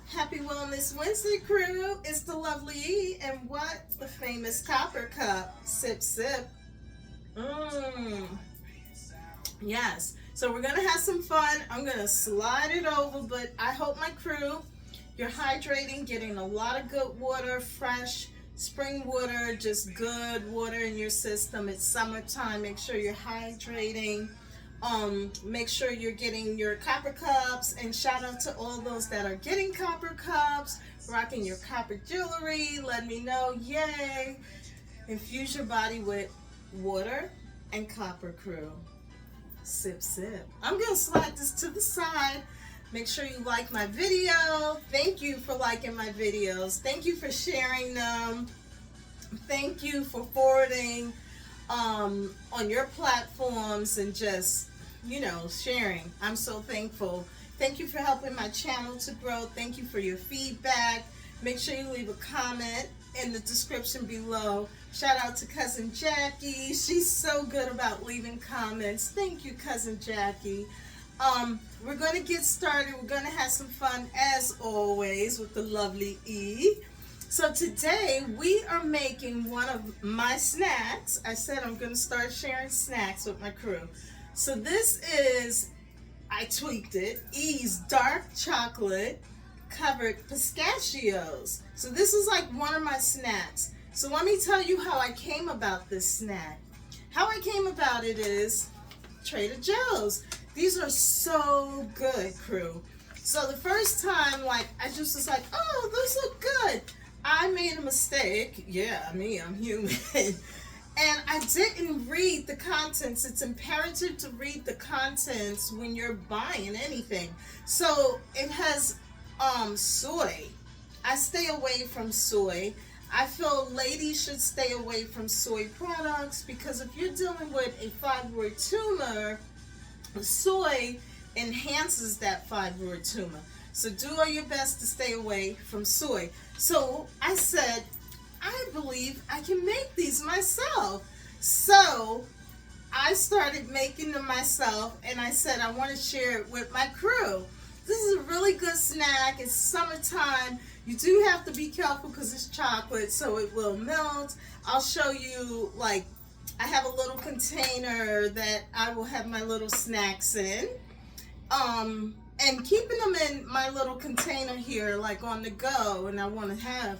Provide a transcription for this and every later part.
Happy Wellness Wednesday, crew. It's the lovely E, and what? The famous copper cup. Sip, sip. Mmm. Yes. So we're going to have some fun. I'm going to slide it over, but I hope my crew, you're hydrating, getting a lot of good water, fresh spring water, just good water in your system. It's summertime. Make sure you're hydrating. Make sure you're getting your copper cups, and shout out to all those that are getting copper cups, rocking your copper jewelry. Let me know. Yay. Infuse your body with water and copper, crew. Sip, sip. I'm going to slide this to the side. Make sure you like my video. Thank you for liking my videos. Thank you for sharing them. Thank you for forwarding on your platforms and just, sharing. I'm so thankful. Thank you for helping my channel to grow. Thank you for your feedback. Make sure you leave a comment in the description below. Shout out to Cousin Jackie. She's so good about leaving comments. Thank you, Cousin Jackie. We're going to get started. We're going to have some fun as always with the lovely E. So today we are making one of my snacks. I said I'm going to start sharing snacks with my crew. So this is, I tweaked it, E's dark chocolate covered pistachios. So this is like one of my snacks. So let me tell you how I came about this snack. How I came about it is Trader Joe's. These are so good, crew. So the first time, I just was like, oh, those look good. I made a mistake. Yeah, me, I'm human. And I didn't read the contents. It's imperative to read the contents when you're buying anything. So it has soy. I stay away from soy. I feel ladies should stay away from soy products because if you're dealing with a fibroid tumor, soy enhances that fibroid tumor. So do all your best to stay away from soy. So I said, I believe I can make these myself. So I started making them myself, and I said I want to share it with my crew. This is a really good snack. It's summertime. You do have to be careful because it's chocolate, so it will melt. I'll show you, I have a little container that I will have my little snacks in. And keeping them in my little container here, on the go, and I want to have,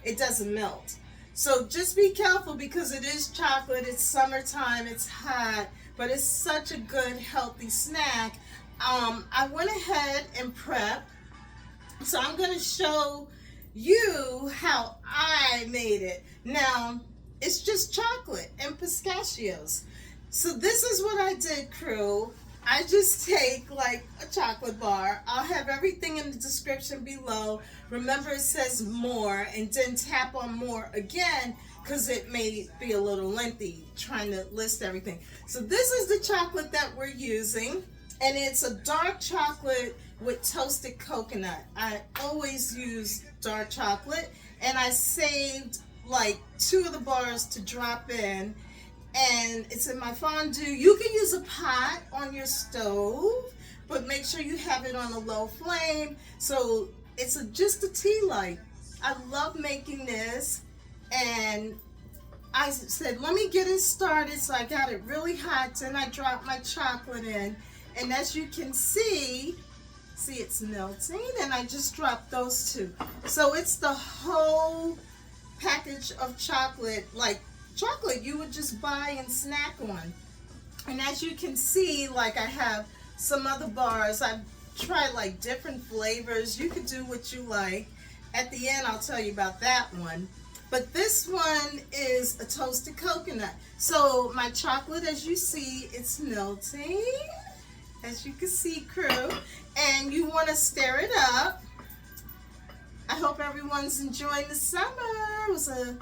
it doesn't melt. So just be careful because it is chocolate, it's summertime, it's hot, but it's such a good, healthy snack. I went ahead and prepped. So I'm going to show you how I made it. Now, it's just chocolate and pistachios. So this is what I did, crew. I just take a chocolate bar. I'll have everything in the description below. Remember, it says more, and then tap on more again because it may be a little lengthy trying to list everything. So this is the chocolate that we're using, and it's a dark chocolate with toasted coconut. I always use dark chocolate, and I saved 2 of the bars to drop in. And it's in my fondue. You can use a pot on your stove, but make sure you have it on a low flame. So it's just a tea light. I love making this, and I said, let me get it started. So I got it really hot, then I dropped my chocolate in. And as you can see it's melting, and I just dropped those 2. So it's the whole package of chocolate, chocolate you would just buy and snack on. And as you can see, I have some other bars. I've tried different flavors. You could do what you like. At the end, I'll tell you about that one. But this one is a toasted coconut. So my chocolate, as you see, it's melting. As you can see, crew. And you want to stir it up. I hope everyone's enjoying the summer. It was a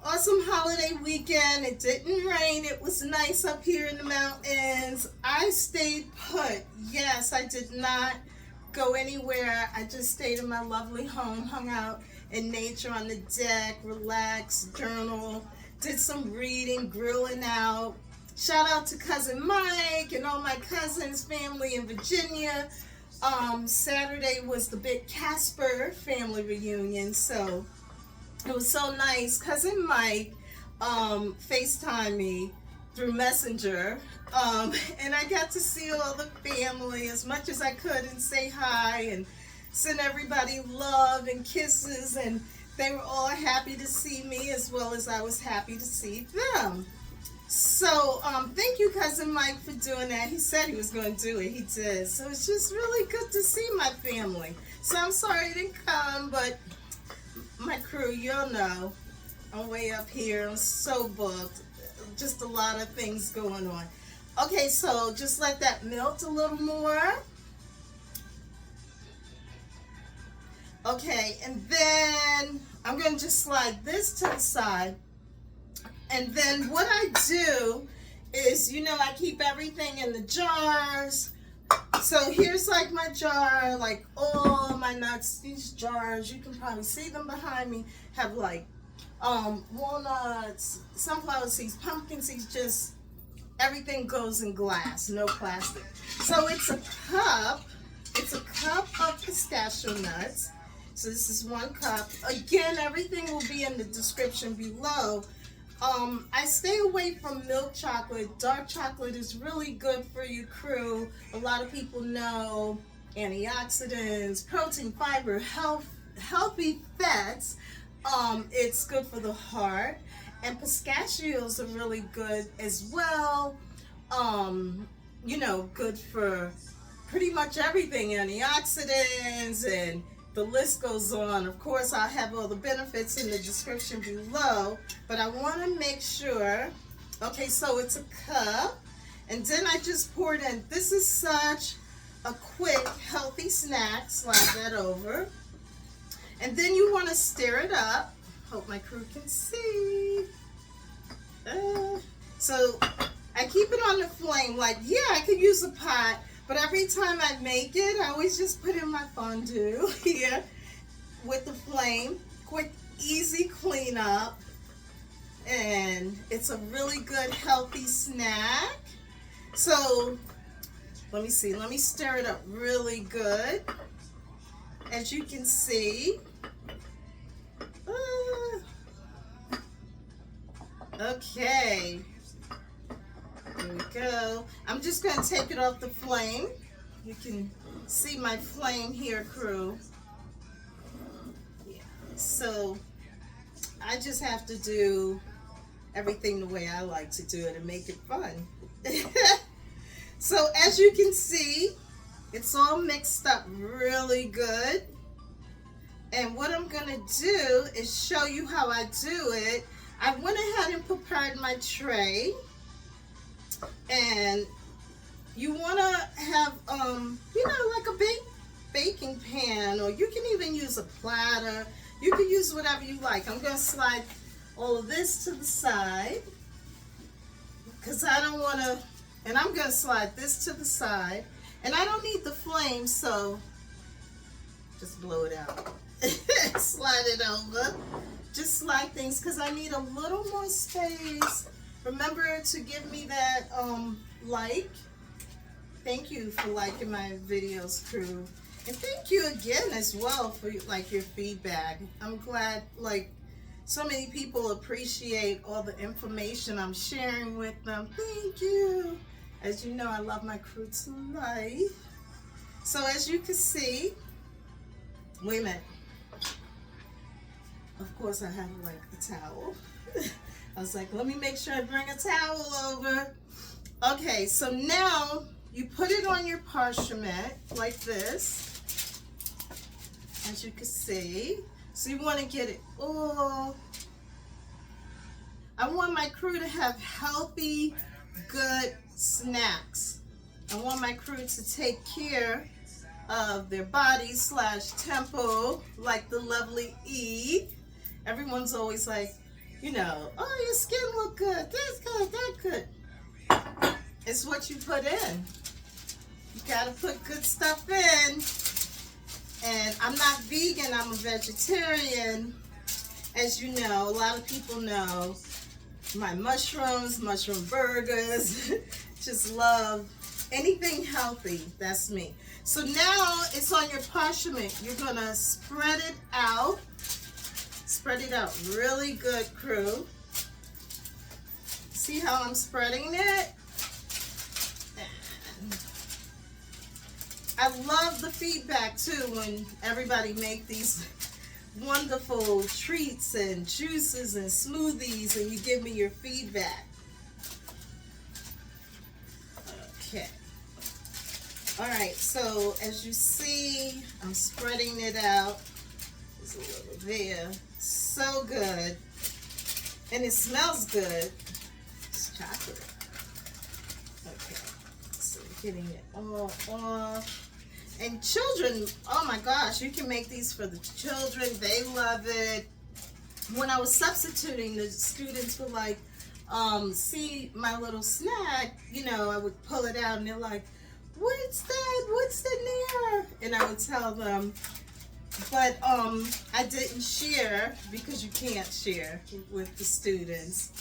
awesome holiday weekend. It didn't rain. It was nice up here in the mountains. I stayed put. Yes, I did not go anywhere. I just stayed in my lovely home, hung out in nature on the deck, relaxed, journal, did some reading, grilling out. Shout out to Cousin Mike and all my cousins, family in Virginia. Saturday was the big Casper family reunion, so it was so nice. Cousin Mike FaceTimed me through Messenger, and I got to see all the family as much as I could and say hi and send everybody love and kisses, and they were all happy to see me as well as I was happy to see them. So thank you, Cousin Mike, for doing that. He said he was going to do it. He did. So it's just really good to see my family. So I'm sorry I didn't come, but my crew, you'll know, I'm way up here. I'm so booked. Just a lot of things going on. Okay, so just let that melt a little more. Okay, and then I'm going to just slide this to the side. And then what I do is, you know, I keep everything in the jars. So here's like my jar, like all my nuts. These jars, you can probably see them behind me, have like walnuts, sunflower seeds, pumpkin seeds, just everything goes in glass, no plastic. So it's a cup of pistachio nuts. So this is 1 cup. Again, everything will be in the description below. I stay away from milk chocolate. Dark chocolate is really good for you, crew. A lot of people know antioxidants, protein, fiber, healthy fats. It's good for the heart. And pistachios are really good as well. You know, good for pretty much everything, antioxidants, and the list goes on. Of course, I'll have all the benefits in the description below, but I want to make sure. Okay, so it's a cup, and then I just poured in. This is such a quick, healthy snack. Slide that over. And then you want to stir it up. Hope my crew can see. So I keep it on the flame. Like, yeah, I could use a pot, but every time I make it, I always just put in my fondue here with the flame. Quick, easy cleanup. And it's a really good, healthy snack. So, let me see. Let me stir it up really good. As you can see. Okay. There we go. I'm just going to take it off the flame. You can see my flame here, crew. Yeah. So I just have to do everything the way I like to do it and make it fun. So as you can see, it's all mixed up really good. And what I'm going to do is show you how I do it. I went ahead and prepared my tray. And you want to have, you know, like a baking pan, or you can even use a platter. You can use whatever you like. I'm going to slide all of this to the side because I don't want to, and I'm going to slide this to the side. And I don't need the flame, so just blow it out. Slide it over. Just slide things because I need a little more space. Remember to give me that like. Thank you for liking my videos, crew. And thank you again as well for like your feedback. I'm glad like so many people appreciate all the information I'm sharing with them. Thank you. As you know, I love my crew to life. So as you can see, wait a minute. Of course I have like a towel. I was like, let me make sure I bring a towel over. Okay, so now you put it on your parchment like this, as you can see. So you want to get it all. I want my crew to have healthy, good snacks. I want my crew to take care of their body / temple like the lovely Eve. Everyone's always like, you know, oh, your skin look good, this good, that good. It's what you put in. You gotta put good stuff in. And I'm not vegan, I'm a vegetarian. As you know, a lot of people know my mushrooms, mushroom burgers. Just love anything healthy. That's me. So now it's on your parchment. You're gonna spread it out. Spread it out really good, crew. See how I'm spreading it? And I love the feedback too when everybody make these wonderful treats and juices and smoothies and you give me your feedback. Okay. All right, so as you see, I'm spreading it out. There's a little there. So good. And it smells good. It's chocolate. Okay, so getting it all off. And children, oh my gosh, you can make these for the children. They love it. When I was substituting, the students were like, see my little snack, you know, I would pull it out and they're like, what's that? What's in there? And I would tell them, but I didn't share because you can't share with the students.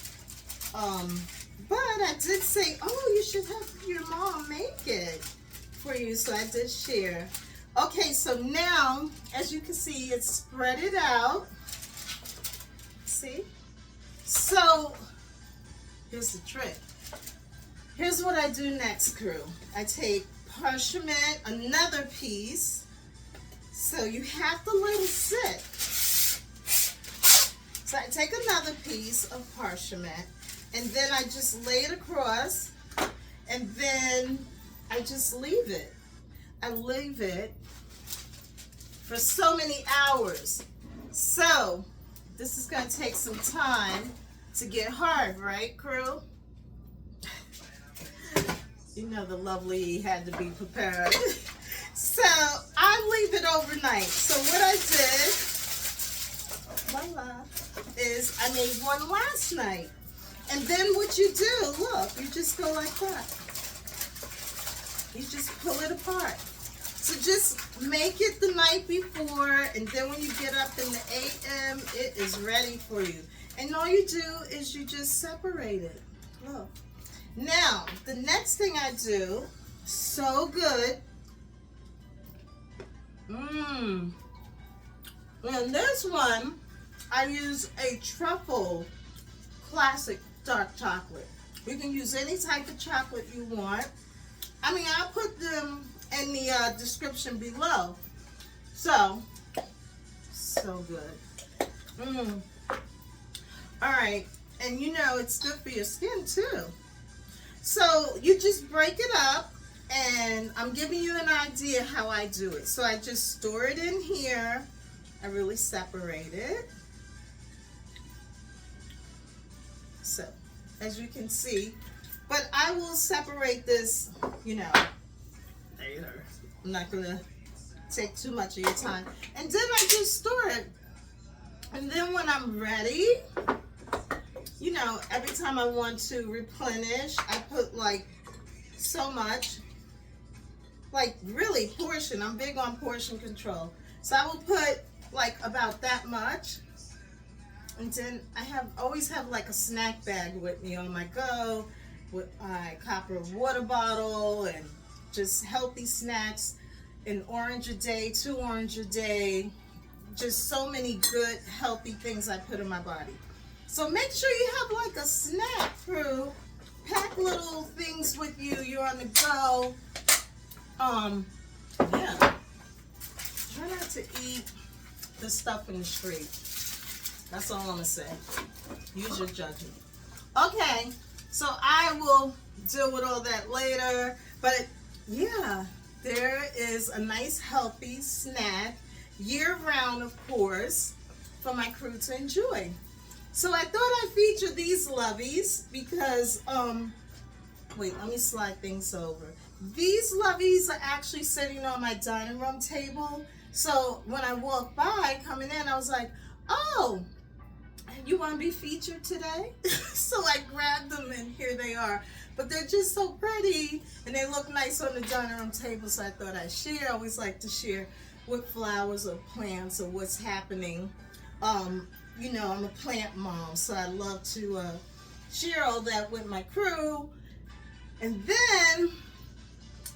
But I did say, oh, you should have your mom make it for you, so I did share. Okay, so now, as you can see, it's spread it out. See? So, here's the trick. Here's what I do next, crew. I take parchment, another piece, so you have to let it sit. So I take another piece of parchment, and then I just lay it across, and then I just leave it. I leave it for so many hours. So this is going to take some time to get hard, right, crew? You know the lovely had to be prepared. So I leave it overnight. So what I did, voila, is I made one last night. And then what you do, look, you just go like that. You just pull it apart. So just make it the night before, and then when you get up in the AM, it is ready for you. And all you do is you just separate it. Look. Now, the next thing I do, so good. And this one, I use a truffle classic dark chocolate. You can use any type of chocolate you want. I mean, I'll put them in the description below. So good. All right, and you know it's good for your skin too. So you just break it up, and I'm giving you an idea how I do it. So I just store it in here. I really separate it. So, as you can see, but I will separate this, you know, later. I'm not gonna take too much of your time. And then I just store it. And then when I'm ready, you know, every time I want to replenish, I put like so much, like really portion. I'm big on portion control. So I will put like about that much. And then I always have like a snack bag with me on my go, with my copper water bottle and just healthy snacks, an orange a day, 2 orange a day, just so many good healthy things I put in my body. So make sure you have like a snack crew, pack little things with you, you're on the go. Yeah, try not to eat the stuff in the street. That's all I'm gonna say. Use your judgment. Okay, so I will deal with all that later. But yeah, there is a nice healthy snack, year-round of course, for my crew to enjoy. So I thought I'd feature these lovies because, wait, let me slide things over. These lovies are actually sitting on my dining room table. So when I walked by coming in, I was like, oh, you want to be featured today? So I grabbed them and here they are. But they're just so pretty and they look nice on the dining room table, so I thought I'd share. I always like to share with flowers or plants or what's happening. You know, I'm a plant mom, so I love to share all that with my crew. And then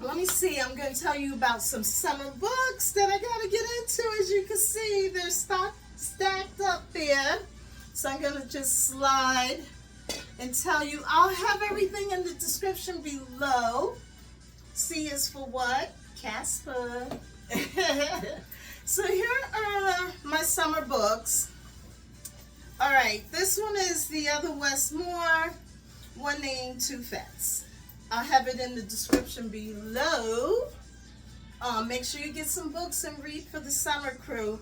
let me see. I'm going to tell you about some summer books that I got to get into. As you can see, they're stacked up there. So I'm going to just slide and tell you. I'll have everything in the description below. C is for what? Casper. So here are my summer books. All right, this one is The Other Westmore, One Name, Two Fats. I'll have it in the description below. Make sure you get some books and read for the summer crew.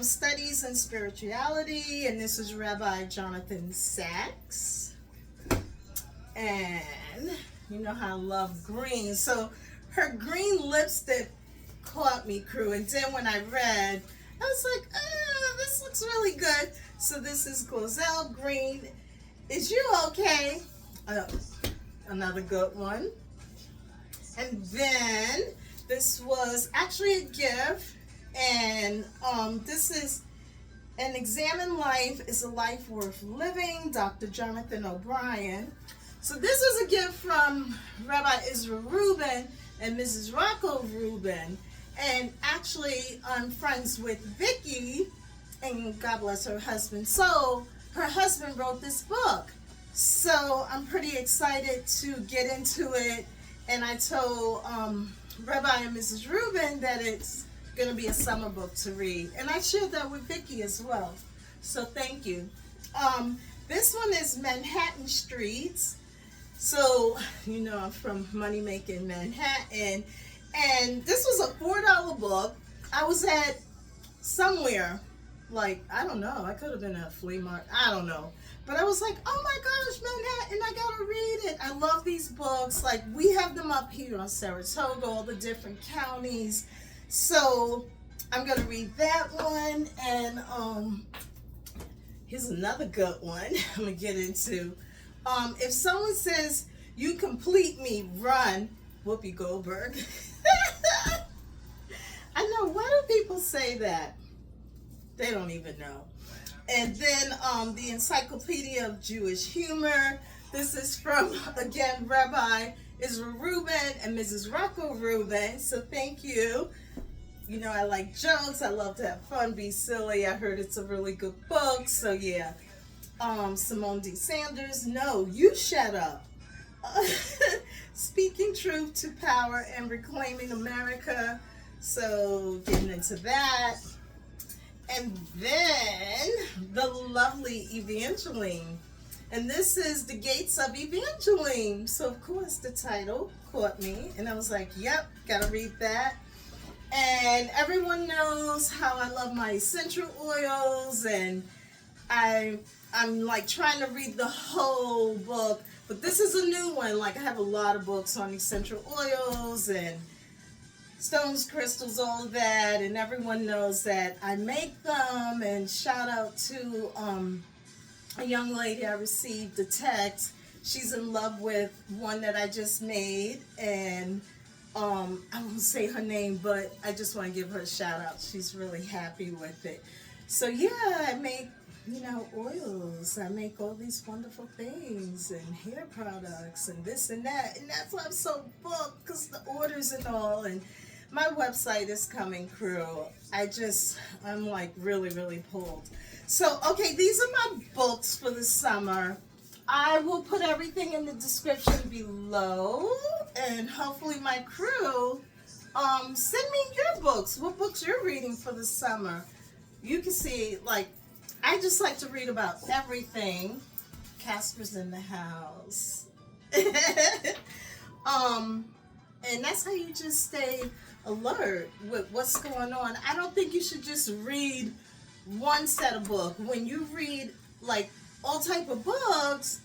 Studies in Spirituality, and this is Rabbi Jonathan Sacks. And you know how I love green. So her green lipstick caught me, crew. And then when I read, I was like, this looks really good. So this is Gozelle Green. Is You Okay? Another good one. And then this was actually a gift. And this is An Examined Life is a Life Worth Living, Dr. Jonathan O'Brien. So this was a gift from Rabbi Israel Rubin and Mrs. Rocco Rubin. And actually, I'm friends with Vicky, and God bless her husband. So her husband wrote this book. So I'm pretty excited to get into it. And I told Rabbi and Mrs. Rubin that it's going to be a summer book to read. And I shared that with Vicky as well. So thank you. This one is Manhattan Streets. So, you know, I'm from Money Making Manhattan. And this was a $4 book. I was at somewhere, like, I don't know. I could have been at a flea market. I don't know. But I was like, oh my gosh, Manhattan, I got to read it. I love these books. Like, we have them up here on Saratoga, all the different counties. So I'm going to read that one. And here's another good one I'm going to get into. If someone says, you complete me, run, Whoopi Goldberg. I know, why do people say that? They don't even know. And then the Encyclopedia of Jewish Humor. This is from, again, Rabbi Israel Rubin and Mrs. Rocco Rubin. So thank you. You know, I like jokes. I love to have fun, be silly. I heard it's a really good book. So yeah. Simone D. Sanders. No, you shut up. Speaking Truth to Power and Reclaiming America. So getting into that. And then the lovely Evangeline. And this is The Gates of Evangeline. So of course the title caught me. And I was like, yep, gotta read that. And everyone knows how I love my essential oils. And I'm like trying to read the whole book. But this is a new one. Like I have a lot of books on essential oils and stones, crystals, all of that, and everyone knows that I make them. And shout out to a young lady I received a text. She's in love with one that I just made, and I won't say her name, but I just want to give her a shout out. She's really happy with it. So yeah, I make, you know, oils. I make all these wonderful things and hair products and this and that, and that's why I'm so booked, because the orders and all. And my website is coming, crew. I'm like really, really pulled. So, okay, these are my books for the summer. I will put everything in the description below, and hopefully my crew, send me your books. What books you're reading for the summer? You can see, like, I just like to read about everything. Casper's in the house. And that's how you just stay alert with what's going on. I don't think you should just read one set of books. When you read like all type of books,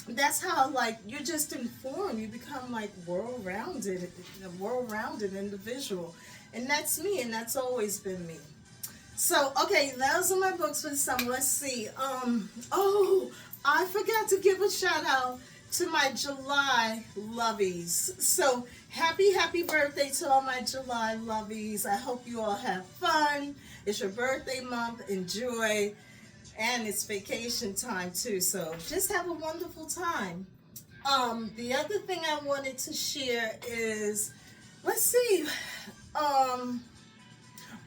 that's how like you're just informed. You become like world-rounded, a world-rounded individual. And that's me, and that's always been me. So, okay, those are my books for the summer. Let's see. Oh, I forgot to give a shout out to my July lovies. So, happy birthday to all my July lovies. I hope you all have fun. It's your birthday month. Enjoy. And it's vacation time too. So, just have a wonderful time. The other thing I wanted to share is, let's see,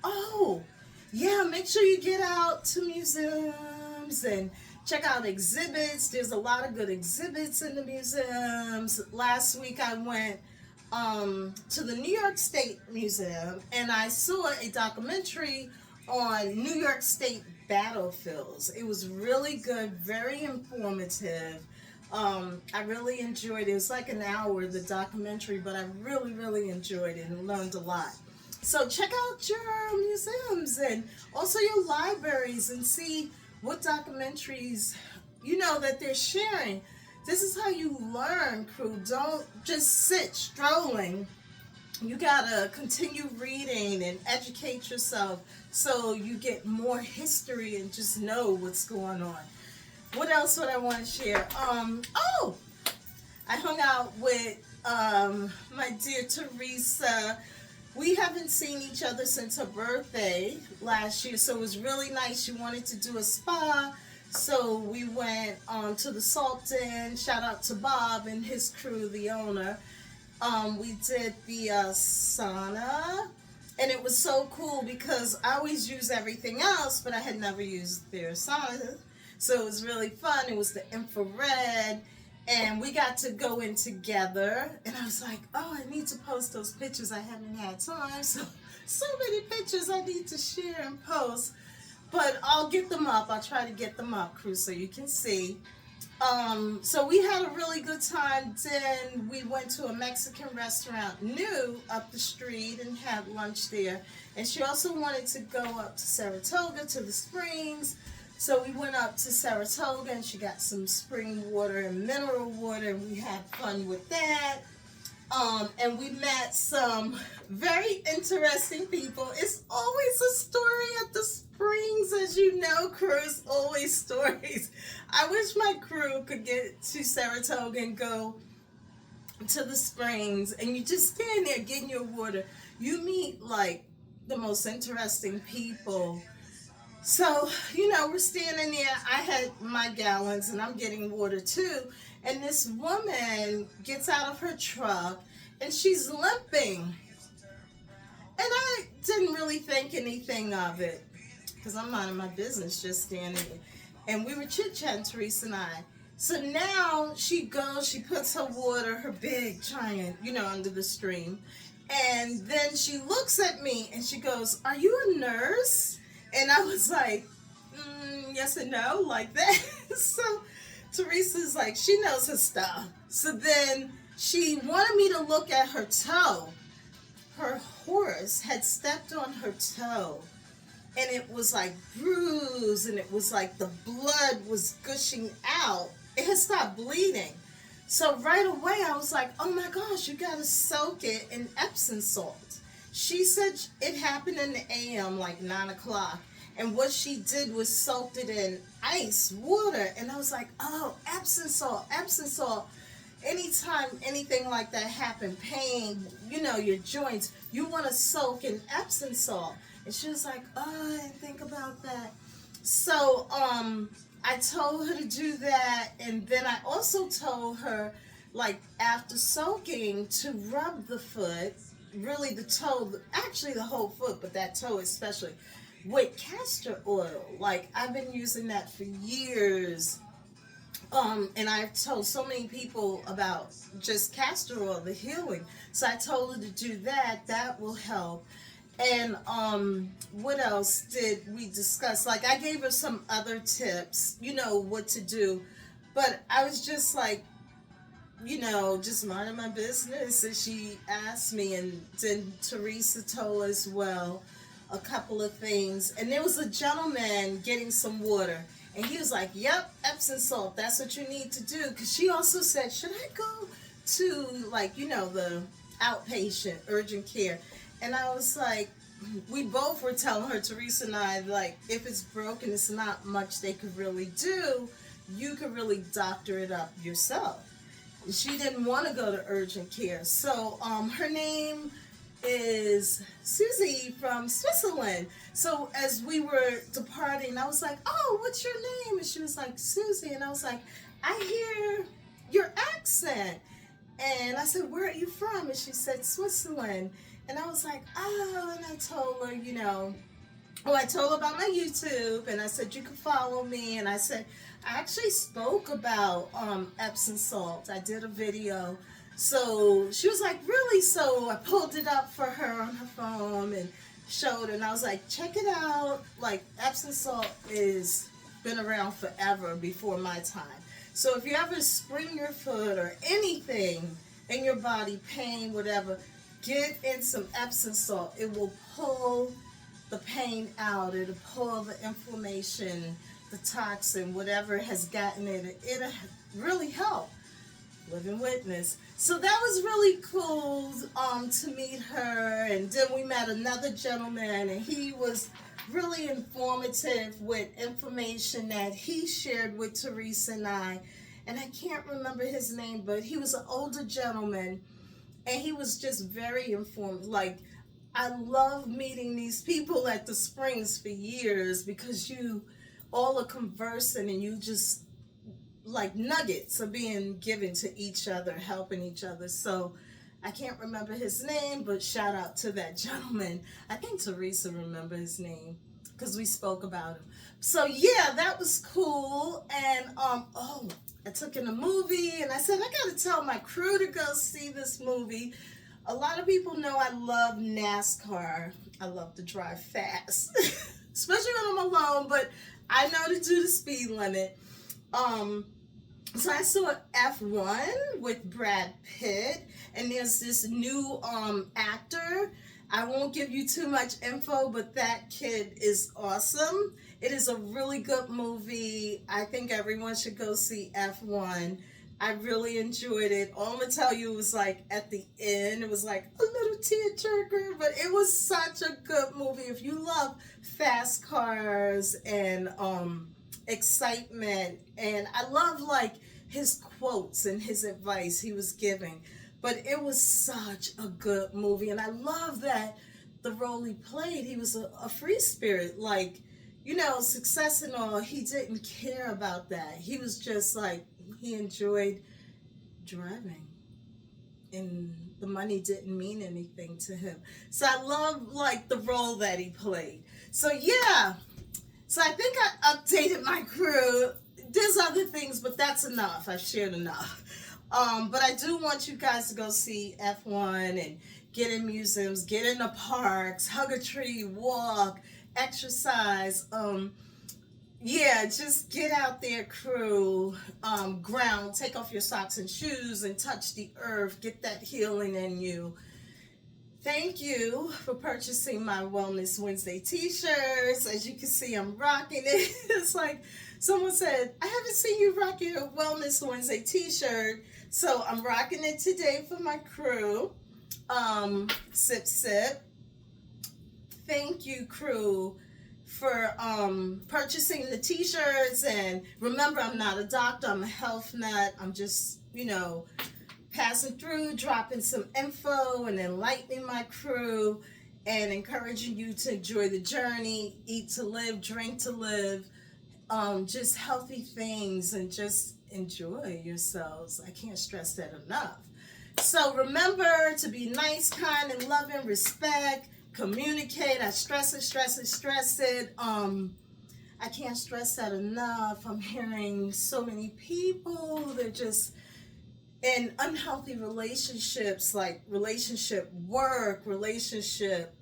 oh, yeah, make sure you get out to museums and check out exhibits. There's a lot of good exhibits in the museums. Last week I went to the New York State Museum, and I saw a documentary on New York State battlefields. It was really good, very informative. I really enjoyed it. It was like an hour, the documentary, but I really, really enjoyed it and learned a lot. So check out your museums and also your libraries and see what documentaries, that they're sharing. This is how you learn, crew. Don't just sit strolling. You gotta continue reading and educate yourself so you get more history and just know what's going on. What else would I want to share? I hung out with my dear Teresa. We haven't seen each other since her birthday last year, so it was really nice. She wanted to do a spa, so we went to the Sultan. Shout out to Bob and his crew, the owner. We did the sauna, and it was so cool because I always use everything else, but I had never used their sauna, so it was really fun. It was the infrared. And we got to go in together, and I was like, oh, I need to post those pictures. I haven't had time, so many pictures I need to share and post. But I'll get them up. I'll try to get them up, crew, so you can see. So we had a really good time. Then we went to a Mexican restaurant new up the street and had lunch there. And she also wanted to go up to Saratoga, to the springs. So we went up to Saratoga and she got some spring water and mineral water, and we had fun with that. And we met some very interesting people. It's always a story at the springs, as you know, crew. It's always stories. I wish my crew could get to Saratoga and go to the springs, and you just stand there getting your water. You meet like the most interesting people. So, we're standing there. I had my gallons and I'm getting water too. And this woman gets out of her truck and she's limping. And I didn't really think anything of it because I'm minding my business, just standing there. And we were chit-chatting, Teresa and I. So now she goes, she puts her water, her big giant, under the stream. And then she looks at me and she goes, "Are you a nurse?" And I was like, yes and no, like that. So Teresa's like, she knows her stuff. So then she wanted me to look at her toe. Her horse had stepped on her toe, and it was like bruised, and it was like the blood was gushing out. It had stopped bleeding. So right away I was like, oh my gosh, you gotta soak it in Epsom salt. She said it happened in the AM, like 9 o'clock. And what she did was soaked it in ice water. And I was like, oh, Epsom salt, Epsom salt. Anytime anything like that happened, pain, your joints, you want to soak in Epsom salt. And she was like, oh, I didn't think about that. So I told her to do that. And then I also told her, like, after soaking, to rub the foot, really the toe, actually the whole foot, but that toe especially, with castor oil. Like, I've been using that for years. And I've told so many people about just castor oil, the healing. So I told her to do that. That will help. And what else did we discuss? Like, I gave her some other tips, what to do. But I was just like, just minding my business. And she asked me, and then Teresa told as well a couple of things. And there was a gentleman getting some water. And he was like, yep, Epsom salt, that's what you need to do. Because she also said, should I go to, like, the outpatient urgent care? And I was like, we both were telling her, Teresa and I, like, if it's broken, it's not much they could really do. You could really doctor it up yourself. She didn't want to go to urgent care. So her name is Susie from Switzerland. So as we were departing, I was like, oh, what's your name? And she was like, Susie. And I was like, I hear your accent. And I said, where are you from? And she said, Switzerland. And I was like, oh, and I told her, I told her about my YouTube, and I said, you can follow me. And I said, I actually spoke about Epsom salt. I did a video. So she was like, really? So I pulled it up for her on her phone and showed her. And I was like, check it out. Like, Epsom salt is been around forever before my time. So if you ever sprain your foot or anything in your body, pain, whatever, get in some Epsom salt. It will pull the pain out. It'll pull the inflammation, the toxin, whatever has gotten in it. It'll really help. Living witness. So that was really cool to meet her. And then we met another gentleman, and he was really informative with information that he shared with Teresa and I. And I can't remember his name, but he was an older gentleman, and he was just very informative. Like, I love meeting these people at the Springs for years, because you all are conversing, and you just, like, nuggets are being given to each other, helping each other. So I can't remember his name, but shout out to that gentleman. I think Teresa remember his name because we spoke about him. So yeah, that was cool. And I took in a movie, and I said, I gotta tell my crew to go see this movie. A lot of people know I love NASCAR. I love to drive fast, especially when I'm alone, but I know to do the speed limit. So I saw F1 with Brad Pitt, and there's this new actor. I won't give you too much info, but that kid is awesome. It is a really good movie. I think everyone should go see F1. I really enjoyed it. All I'm gonna tell you was, like, at the end, it was like a little tearjerker, but it was such a good movie. If you love fast cars and excitement, and I love, like, his quotes and his advice he was giving, but it was such a good movie. And I love that the role he played, he was a free spirit, like, success and all. He didn't care about that. He was just like, he enjoyed driving, and the money didn't mean anything to him. So I love, like, the role that he played. So yeah, so I think I updated my crew. There's other things, but that's enough. I've shared enough. But I do want you guys to go see F1 and get in museums, get in the parks, hug a tree, walk, exercise. Yeah, just get out there, crew. Ground, take off your socks and shoes and touch the earth. Get that healing in you. Thank you for purchasing my Wellness Wednesday t-shirts. As you can see, I'm rocking it. It's like someone said, I haven't seen you rocking a Wellness Wednesday t-shirt. So I'm rocking it today for my crew. Sip Sip. Thank you, crew, for purchasing the t-shirts. And remember, I'm not a doctor. I'm a health nut. I'm just, passing through, dropping some info and enlightening my crew and encouraging you to enjoy the journey, eat to live, drink to live, just healthy things, and just enjoy yourselves. I can't stress that enough. So remember to be nice, kind, and loving, respect, communicate. I stress it. I can't stress that enough. I'm hearing so many people, they're just in unhealthy relationships, like relationship work, relationship,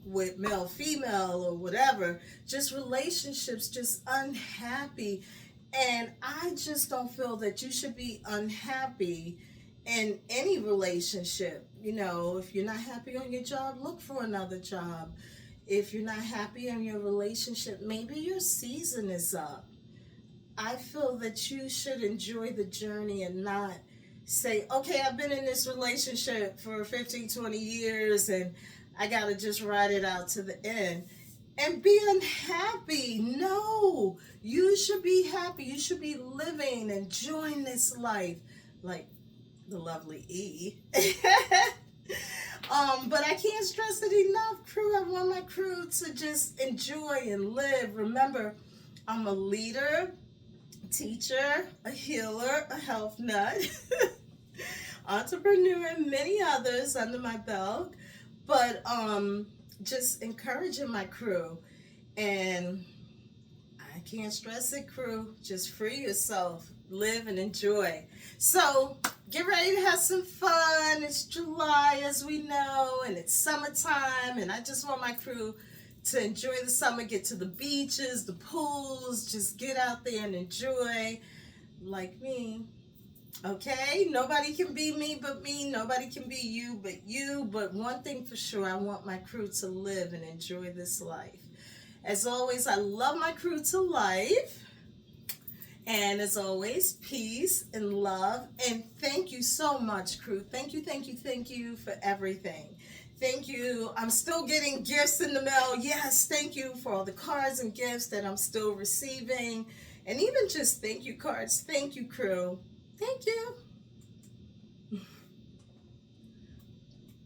with male, female, or whatever, just relationships, just unhappy. And I just don't feel that you should be unhappy in any relationship. If you're not happy on your job, look for another job. If you're not happy in your relationship, maybe your season is up. I feel that you should enjoy the journey and not say, okay, I've been in this relationship for 15, 20 years and I got to just ride it out to the end and be unhappy. No, you should be happy. You should be living, enjoying this life like the lovely E. But I can't stress it enough, crew. I want my crew to just enjoy and live. Remember, I'm a leader. teacher, a healer, a health nut, entrepreneur, and many others under my belt. But just encouraging my crew. And I can't stress it, crew. Just free yourself, live and enjoy. So get ready to have some fun. It's July, as we know, and it's summertime. And I just want my crew to enjoy the summer, get to the beaches, the pools, just get out there and enjoy like me. Okay, nobody can be me but me. Nobody can be you but you. But one thing for sure, I want my crew to live and enjoy this life. As always, I love my crew to life. And as always, peace and love. And thank you so much, crew. Thank you, thank you, thank you for everything. Thank you. I'm still getting gifts in the mail. Yes, thank you for all the cards and gifts that I'm still receiving. And even just thank you cards. Thank you, crew. Thank you.